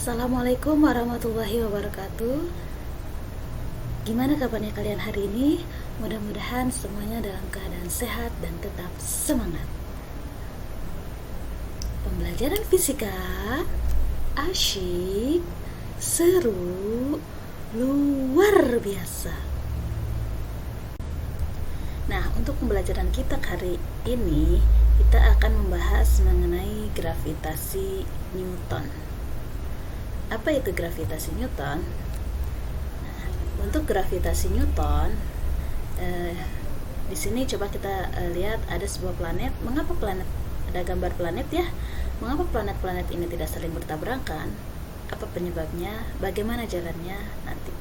Assalamualaikum warahmatullahi wabarakatuh. Gimana kabarnya kalian hari ini? Mudah-mudahan semuanya dalam keadaan sehat dan tetap semangat. Pembelajaran fisika asyik, seru, luar biasa. Nah, untuk pembelajaran kita hari ini, kita akan membahas mengenai gravitasi Newton. Apa itu gravitasi Newton? Nah, untuk gravitasi Newton, di sini coba kita lihat ada sebuah planet. Mengapa planet? Ada gambar planet ya. Mengapa planet-planet ini tidak saling bertabrakan? Apa penyebabnya? Bagaimana jalannya? Nanti.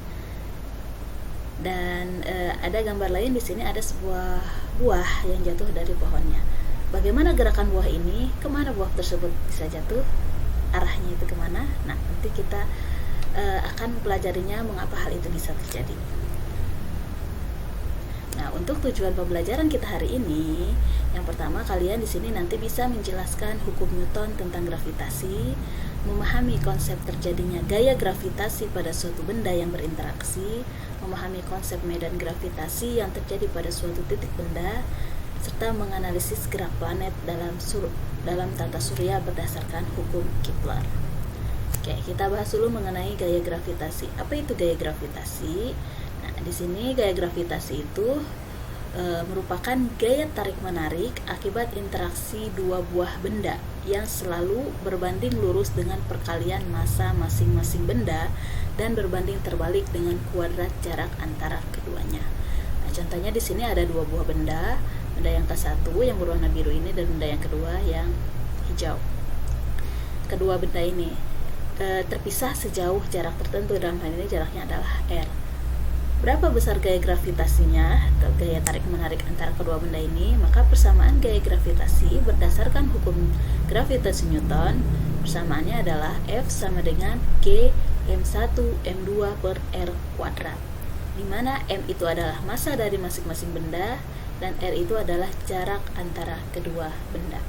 Dan ada gambar lain di sini, ada sebuah buah yang jatuh dari pohonnya. Bagaimana gerakan buah ini? Kemana buah tersebut bisa jatuh? Arahnya itu kemana? Nah, nanti kita akan pelajarinya mengapa hal itu bisa terjadi. Nah, untuk tujuan pembelajaran kita hari ini, yang pertama kalian di sini nanti bisa menjelaskan hukum Newton tentang gravitasi, memahami konsep terjadinya gaya gravitasi pada suatu benda yang berinteraksi, memahami konsep medan gravitasi yang terjadi pada suatu titik benda, serta menganalisis gerak planet dalam tata surya berdasarkan hukum Kepler. Oke, kita bahas dulu mengenai gaya gravitasi. Apa itu gaya gravitasi? Nah, di sini gaya gravitasi itu merupakan gaya tarik-menarik akibat interaksi dua buah benda yang selalu berbanding lurus dengan perkalian massa masing-masing benda dan berbanding terbalik dengan kuadrat jarak antara keduanya. Nah, contohnya di sini ada dua buah benda yang ke-1 yang berwarna biru ini dan benda yang kedua yang hijau. Kedua benda ini terpisah sejauh jarak tertentu, dalam hal ini jaraknya adalah r. Berapa besar gaya gravitasinya atau gaya tarik-menarik antara kedua benda ini? Maka persamaan gaya gravitasi berdasarkan hukum gravitasi Newton, persamaannya adalah F sama dengan G M1 M2 per R kuadrat, di mana M itu adalah massa dari masing-masing benda dan R itu adalah jarak antara kedua benda.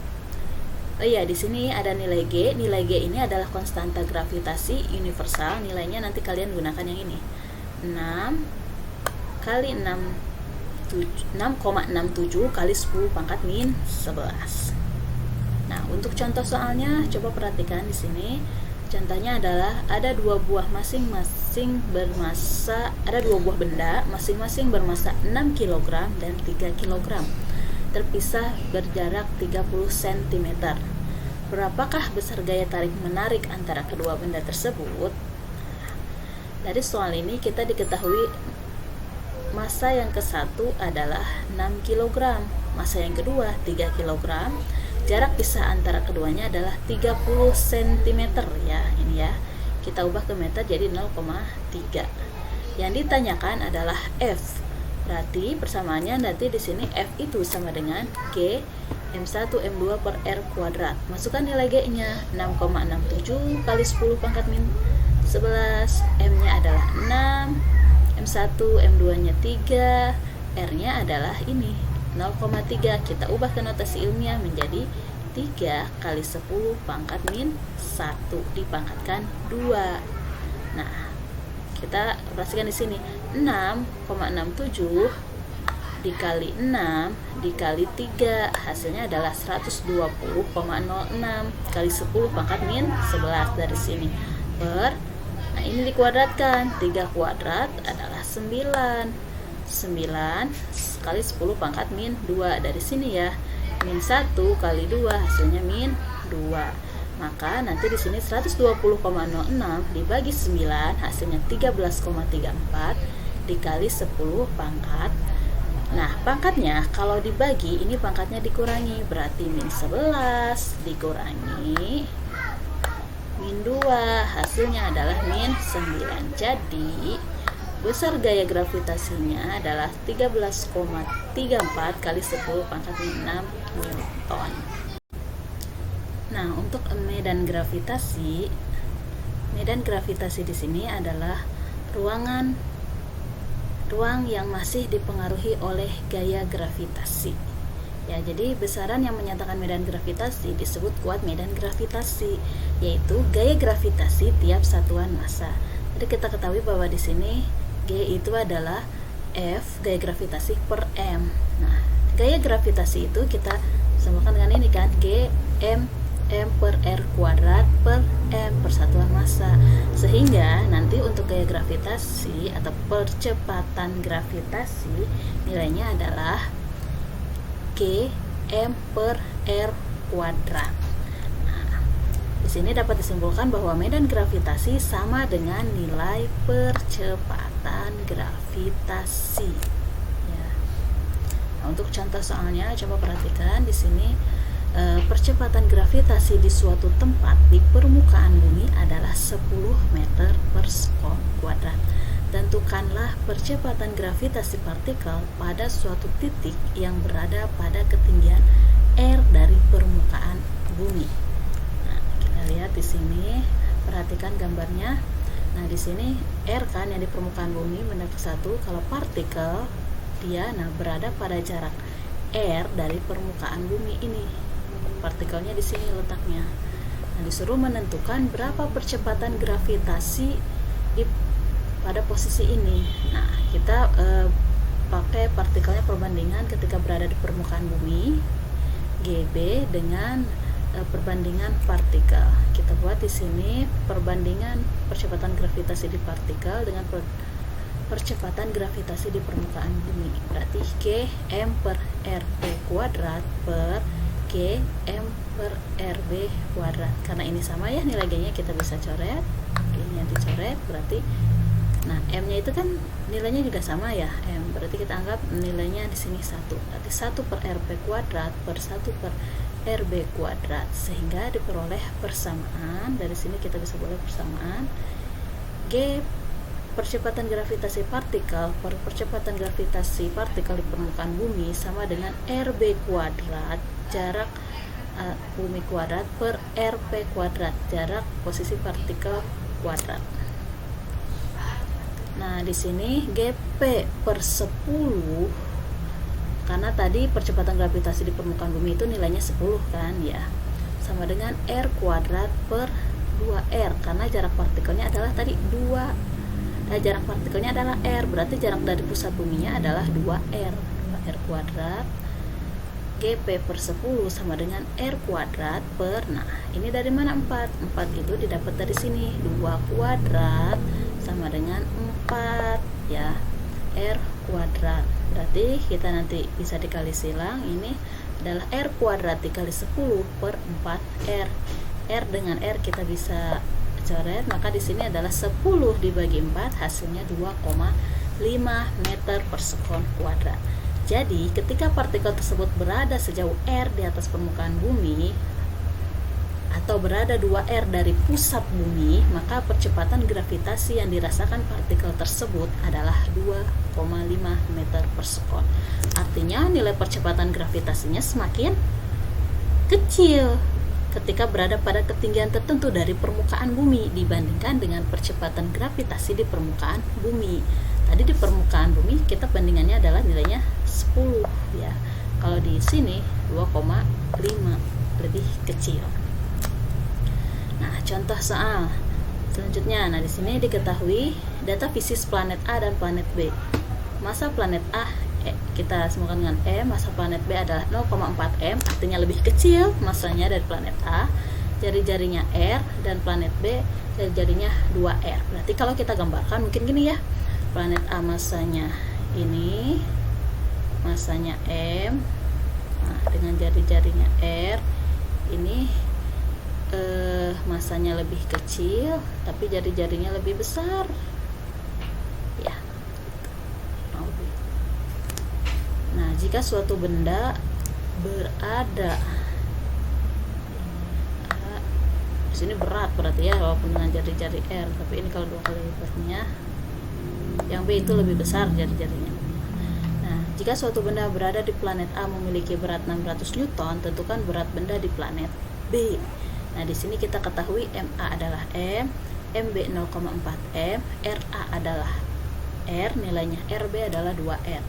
Oh iya, di sini ada nilai G. Nilai G ini adalah konstanta gravitasi universal. Nilainya nanti kalian gunakan yang ini. 6 kali 6,67 kali 10 pangkat min 11. Nah, untuk contoh soalnya coba perhatikan di sini. Contohnya adalah ada dua buah benda masing-masing bermassa 6 kg dan 3 kg, terpisah berjarak 30 cm. Berapakah besar gaya tarik menarik antara kedua benda tersebut? Dari soal ini kita diketahui massa yang ke-1 adalah 6 kg, massa yang kedua 3 kg. Jarak pisah antara keduanya adalah 30 cm ya, ini ya. Kita ubah ke meter jadi 0,3. Yang ditanyakan adalah F. Berarti persamaannya nanti di sini F itu sama dengan G M1 M2 per R kuadrat. Masukkan nilai G-nya 6,67 kali 10 pangkat min 11. M-nya adalah 6, M1, M2-nya 3, R-nya adalah ini 0,3. Kita ubah ke notasi ilmiah menjadi 3 kali 10 pangkat min 1 dipangkatkan 2. Nah, kita perhatikan di sini 6,67 dikali 6 dikali 3, hasilnya adalah 120,06 kali 10 pangkat min 11 dari sini per. Nah, ini dikuadratkan, 3 kuadrat adalah 9 kali 10 pangkat min 2 dari sini ya. Min 1 kali 2 hasilnya min 2. Maka nanti di sini 120,06 dibagi 9 hasilnya 13,34 dikali 10 pangkat. Nah, pangkatnya kalau dibagi ini pangkatnya dikurangi, berarti min 11 dikurangi min 2, hasilnya adalah min 9. Jadi besar gaya gravitasinya adalah 13,34 kali 10 pangkat min 6 Newton. Nah, untuk medan gravitasi di sini adalah ruang yang masih dipengaruhi oleh gaya gravitasi. Ya, jadi besaran yang menyatakan medan gravitasi disebut kuat medan gravitasi, yaitu gaya gravitasi tiap satuan massa. Jadi kita ketahui bahwa di sini G itu adalah F gaya gravitasi per M. Nah, gaya gravitasi itu kita samakan dengan ini kan, G M per R kuadrat per M per satuan massa. Sehingga nanti untuk gaya gravitasi atau percepatan gravitasi nilainya adalah G M per R kuadrat. Nah, di sini dapat disimpulkan bahwa medan gravitasi sama dengan nilai percepatan gravitasi. Ya. Nah, untuk contoh soalnya, coba perhatikan di sini percepatan gravitasi di suatu tempat di permukaan bumi adalah 10 meter per sekon kuadrat. Tentukanlah percepatan gravitasi partikel pada suatu titik yang berada pada ketinggian R dari permukaan bumi. Nah, kita lihat di sini, perhatikan gambarnya. Nah, di sini R kan yang di permukaan bumi benda ke satu. Kalau partikel dia berada pada jarak R dari permukaan bumi ini. Partikelnya di sini letaknya. Nah, disuruh menentukan berapa percepatan gravitasi pada posisi ini. Nah, kita pakai partikelnya perbandingan ketika berada di permukaan bumi, GB dengan perbandingan partikel. Kita buat di sini perbandingan percepatan gravitasi di partikel dengan percepatan gravitasi di permukaan bumi. Berarti G M per RB kuadrat per G M per RB kuadrat. Karena ini sama ya, nilai G-nya kita bisa coret. G-nya dicoret, berarti M-nya itu kan nilainya juga sama ya, M. Berarti kita anggap nilainya di sini 1. Berarti 1 per RB kuadrat per 1 per RB kuadrat, sehingga diperoleh persamaan. Dari sini kita bisa boleh persamaan G percepatan gravitasi partikel per percepatan gravitasi partikel di permukaan bumi sama dengan RB kuadrat jarak bumi kuadrat per RP kuadrat jarak posisi partikel kuadrat. Nah, di sini GP per 10, karena tadi percepatan gravitasi di permukaan bumi itu nilainya 10 kan ya, sama dengan R kuadrat per 2R, karena jarak partikelnya adalah tadi 2. Jarak partikelnya adalah R, berarti jarak dari pusat buminya adalah 2R. 2R kuadrat GP per 10 sama dengan R kuadrat per, nah ini dari mana 4? 4 itu didapat dari sini, 2 kuadrat sama dengan 4 ya, R kuadrat. Berarti kita nanti bisa dikali silang, ini adalah R kuadrat dikali 10 per 4R. R dengan R kita bisa coret, maka di sini adalah 10 dibagi 4, hasilnya 2,5 meter per sekon kuadrat. Jadi ketika partikel tersebut berada sejauh R di atas permukaan bumi atau berada 2R dari pusat bumi, maka percepatan gravitasi yang dirasakan partikel tersebut adalah 2,5 meter per sekon. Artinya nilai percepatan gravitasinya semakin kecil ketika berada pada ketinggian tertentu dari permukaan bumi dibandingkan dengan percepatan gravitasi di permukaan bumi. Tadi di permukaan bumi kita bandingannya adalah nilainya 10 ya. Kalau di sini 2,5, lebih kecil. Nah, contoh soal selanjutnya. Nah, di sini diketahui data fisis planet A dan planet B. Massa planet A kita samakan dengan M, massa planet B adalah 0,4 M, artinya lebih kecil massanya dari planet A. Jari-jarinya R dan planet B jari-jarinya 2R. Berarti kalau kita gambarkan mungkin gini ya. Planet A massanya ini, massanya M, nah, dengan jari-jarinya R. Ini massanya lebih kecil, tapi jari-jarinya lebih besar. Ya. Nah, jika suatu benda berada di sini berat berarti ya, walaupun dengan jari-jari R, tapi ini kalau 2 kali lipatnya, yang B itu lebih besar jari-jarinya. Nah, jika suatu benda berada di planet A memiliki berat 600 Newton, tentukan berat benda di planet B. Nah, di sini kita ketahui MA adalah M, MB 0,4 M, RA adalah R, nilainya RB adalah 2R.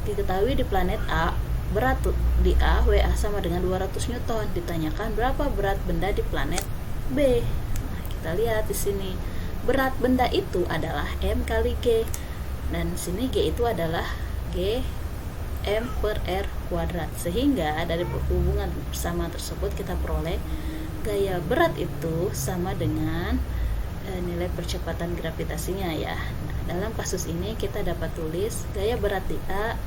Diketahui di planet A berat di A, WA sama dengan 200 Newton. Ditanyakan berapa berat benda di planet B. Nah, kita lihat di sini. Berat benda itu adalah M kali G. Dan sini G itu adalah G M per R kuadrat. Sehingga dari hubungan persamaan tersebut kita peroleh gaya berat itu sama dengan nilai percepatan gravitasinya ya. Nah, dalam kasus ini kita dapat tulis gaya berat di A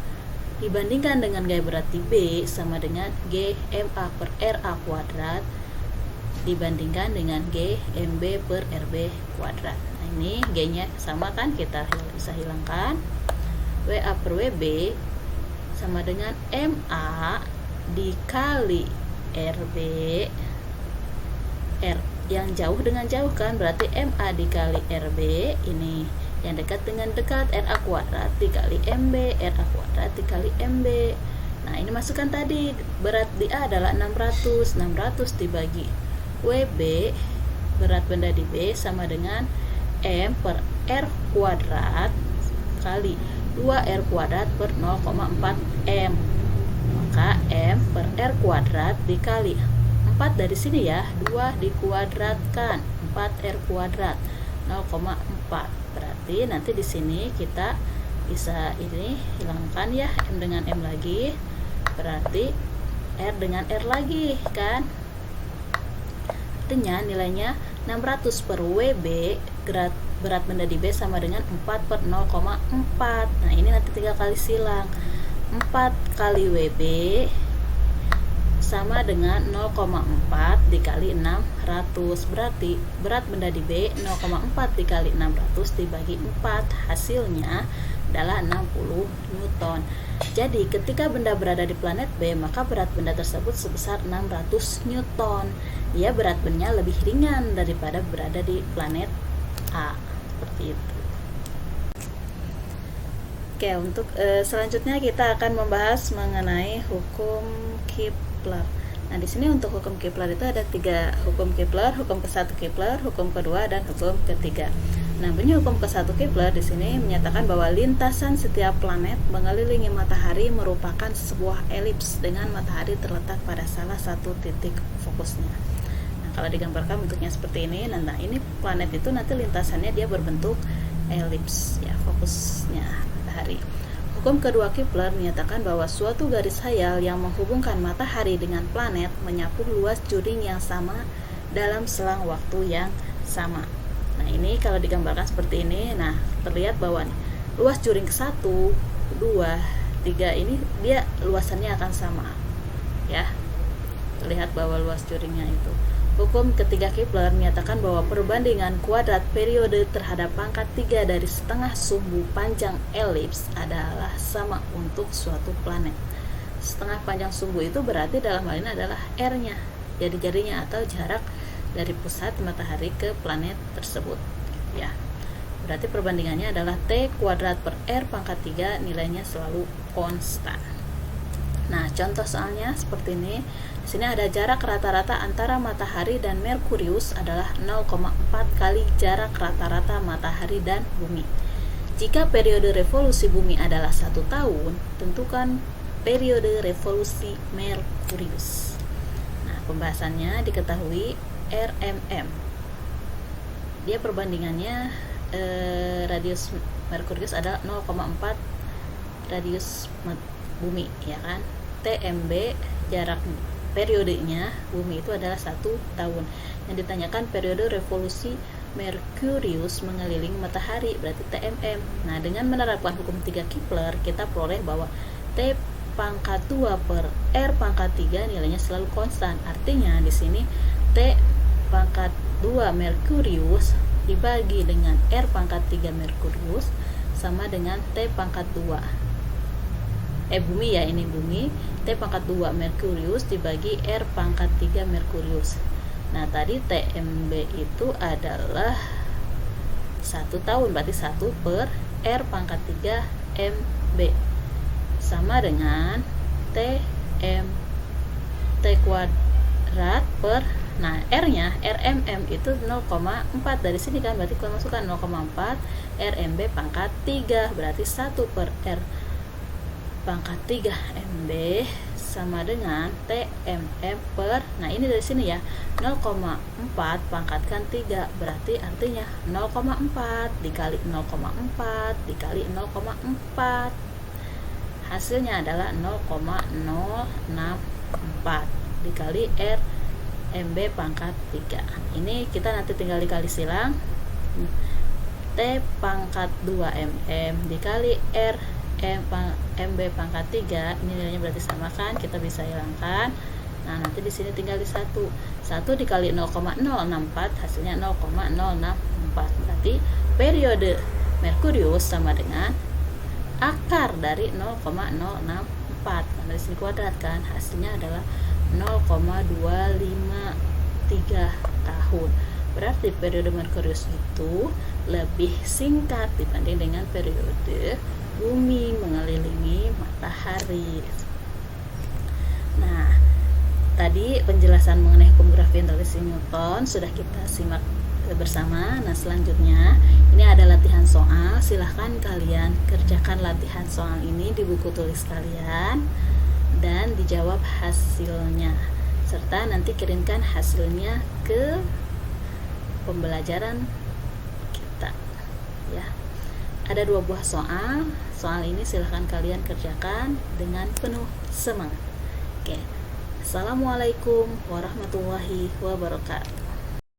dibandingkan dengan gaya berat di B sama dengan G MA per RA kuadrat dibandingkan dengan G MB per RB kuadrat. Nah, ini G-nya sama kan, kita bisa hilangkan. WA per WB sama dengan MA dikali RB. R yang jauh dengan jauh kan, berarti MA dikali RB, ini yang dekat dengan dekat, RA kuadrat dikali MB, RA kuadrat dikali MB. Nah, ini masukkan tadi, berat di A adalah 600 dibagi WB, berat benda di B sama dengan M per R kuadrat kali 2R kuadrat per 0,4 M. Maka M per R kuadrat dikali 4 dari sini ya, 2 dikuadratkan, 4R kuadrat 0,4. Berarti nanti di sini kita bisa ini hilangkan ya, M dengan M lagi, berarti R dengan R lagi kan. Artinya nilainya 600 per WB, berat benda di B sama dengan 4 per 0,4. Nah, ini nanti 3 kali silang. 4 kali WB sama dengan 0,4 dikali 600. Berarti berat benda di B 0,4 dikali 600 dibagi 4, hasilnya adalah 60 Newton. Jadi ketika benda berada di planet B, maka berat benda tersebut sebesar 600 Newton. Dia berat bendanya lebih ringan daripada berada di planet A. Seperti itu. Oke, untuk selanjutnya kita akan membahas mengenai hukum Kepler. Nah, di sini untuk hukum Kepler itu ada 3 hukum Kepler, hukum ke-1 Kepler, hukum kedua, dan hukum ketiga. Nah, bunyi hukum ke-1 Kepler di sini menyatakan bahwa lintasan setiap planet mengelilingi matahari merupakan sebuah elips dengan matahari terletak pada salah satu titik fokusnya. Nah, kalau digambarkan bentuknya seperti ini, nah ini planet itu nanti lintasannya dia berbentuk elips ya, fokusnya matahari. Hukum kedua Kepler menyatakan bahwa suatu garis khayal yang menghubungkan matahari dengan planet menyapu luas juring yang sama dalam selang waktu yang sama. Nah, ini kalau digambarkan seperti ini, nah terlihat bahwa luas juring ke-1, 2, 3 ini dia luasannya akan sama ya. Terlihat bahwa luas juringnya itu. Hukum ketiga Kepler menyatakan bahwa perbandingan kuadrat periode terhadap pangkat 3 dari setengah sumbu panjang elips adalah sama untuk suatu planet. Setengah panjang sumbu itu berarti dalam hal ini adalah R-nya, jari-jarinya atau jarak dari pusat matahari ke planet tersebut ya. Berarti perbandingannya adalah T kuadrat per R pangkat 3, nilainya selalu konstan. Nah, contoh soalnya seperti ini. Di sini ada jarak rata-rata antara matahari dan Merkurius adalah 0,4 kali jarak rata-rata matahari dan bumi. Jika periode revolusi bumi adalah 1 tahun, tentukan periode revolusi Merkurius. Nah, pembahasannya diketahui RMM. Dia perbandingannya radius Merkurius adalah 0,4 radius bumi ya kan. TMB jarak periodenya bumi itu adalah 1 tahun. Yang ditanyakan periode revolusi Merkurius mengelilingi matahari, berarti TMM. Nah, dengan menerapkan hukum 3 Kepler, kita peroleh bahwa T pangkat 2 per R pangkat 3 nilainya selalu konstan. Artinya di sini T pangkat 2 Merkurius dibagi dengan R pangkat 3 Merkurius sama dengan T pangkat 2 bumi ya, ini bumi, T pangkat 2 Merkurius dibagi R pangkat 3 Merkurius. Nah, tadi TMB itu adalah 1 tahun, berarti 1 per R pangkat 3 MB sama dengan T kuadrat per, nah R-nya, RMM itu 0,4 dari sini kan, berarti kita masukkan 0,4 RMB pangkat 3, berarti 1 per R pangkat 3 MB sama dengan TMM per, nah ini dari sini ya, 0,4 pangkatkan 3, berarti artinya 0,4 dikali 0,4 dikali 0,4, hasilnya adalah 0,064 dikali R MB pangkat 3. Ini kita nanti tinggal dikali silang, T pangkat 2 mm dikali R MB pangkat 3, ini nilainya berarti sama kan, kita bisa hilangkan. Nah, nanti di sini tinggal di 1 dikali 0,064 hasilnya 0,064, berarti periode Merkurius sama dengan akar dari 0,064, karena di sini kuadrat kan, hasilnya adalah 0,253 tahun. Berarti periode Merkurius itu lebih singkat dibanding dengan periode bumi mengelilingi matahari. Nah, tadi penjelasan mengenai hukum gravitasi Newton sudah kita simak bersama. Nah, selanjutnya ini ada latihan soal. Silahkan kalian kerjakan latihan soal ini di buku tulis kalian dan dijawab hasilnya, serta nanti kirimkan hasilnya ke pembelajaran kita ya. Ada 2 buah soal ini silahkan kalian kerjakan dengan penuh semangat. Oke, assalamualaikum warahmatullahi wabarakatuh.